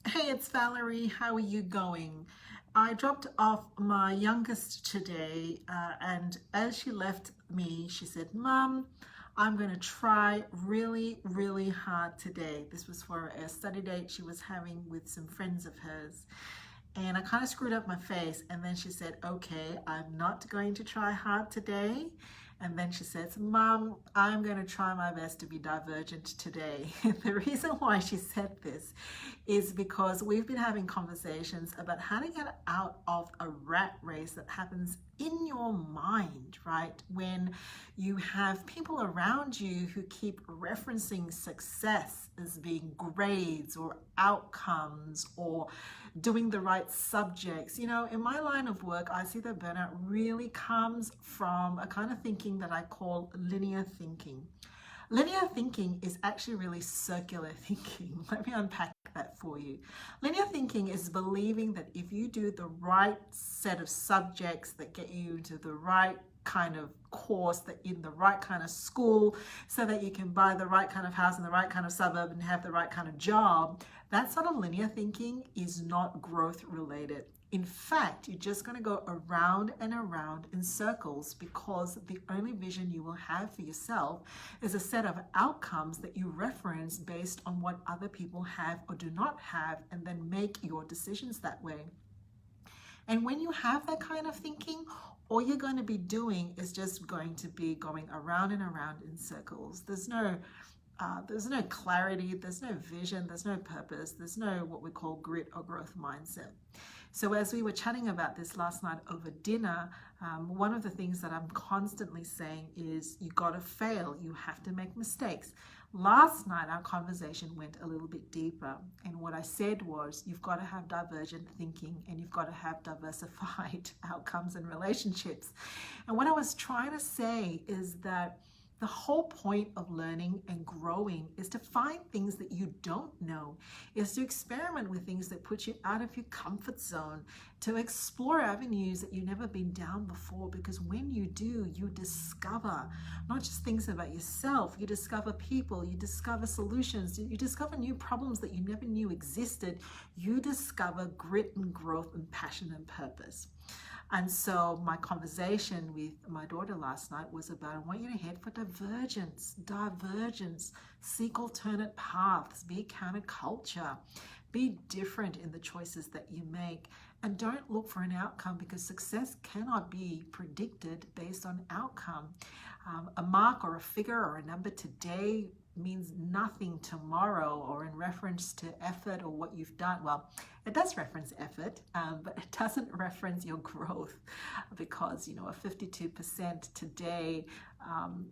Hey, it's Valerie. How are you going? I dropped off my youngest today, and as she left me, she said, Mom, I'm going to try really, really hard today. This was for a study date she was having with some friends of hers. And I kind of screwed up my face. And then she said, okay, I'm not going to try hard today. And then she says, Mom, I'm going to try my best to be divergent today. The reason why she said this is because we've been having conversations about how to get out of a rat race that happens in your mind, right? When you have people around you who keep referencing success as being grades or outcomes or doing the right subjects. You know, in my line of work, I see that burnout really comes from a kind of thinking that I call linear thinking. Linear thinking is actually really circular thinking. Let me unpack that for you. Linear thinking is believing that if you do the right set of subjects that get you into the right kind of course, that in the right kind of school, so that you can buy the right kind of house in the right kind of suburb and have the right kind of job, that sort of linear thinking is not growth related. In fact, you're just going to go around and around in circles because the only vision you will have for yourself is a set of outcomes that you reference based on what other people have or do not have, and then make your decisions that way. And when you have that kind of thinking, all you're going to be doing is just going to be going around and around in circles. There's no clarity, there's no vision, there's no purpose, there's no what we call grit or growth mindset. So as we were chatting about this last night over dinner, one of the things that I'm constantly saying is you got to fail, you have to make mistakes. Last night our conversation went a little bit deeper, and what I said was you've got to have divergent thinking and you've got to have diversified outcomes and relationships. And what I was trying to say is that the whole point of learning and growing is to find things that you don't know, is to experiment with things that put you out of your comfort zone, to explore avenues that you've never been down before, because when you do, you discover not just things about yourself, you discover people, you discover solutions, you discover new problems that you never knew existed, you discover grit and growth and passion and purpose. And so my conversation with my daughter last night was about, I want you to head for divergence, seek alternate paths, be counterculture, be different in the choices that you make, and don't look for an outcome because success cannot be predicted based on outcome. A mark or a figure or a number today means nothing tomorrow, or in reference to effort or what you've done. Well, it does reference effort, but it doesn't reference your growth, because, you know, a 52% today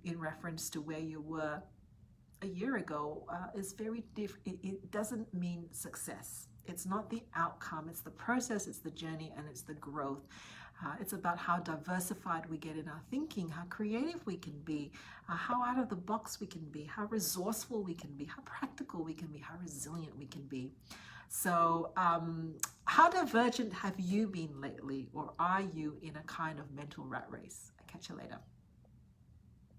in reference to where you were a year ago is very different. It doesn't mean success. It's not the outcome, it's the process, it's the journey, and it's the growth. It's about how diversified we get in our thinking, how creative we can be, how out of the box we can be, how resourceful we can be, how practical we can be, how resilient we can be. So how divergent have you been lately, or are you in a kind of mental rat race? I'll catch you later.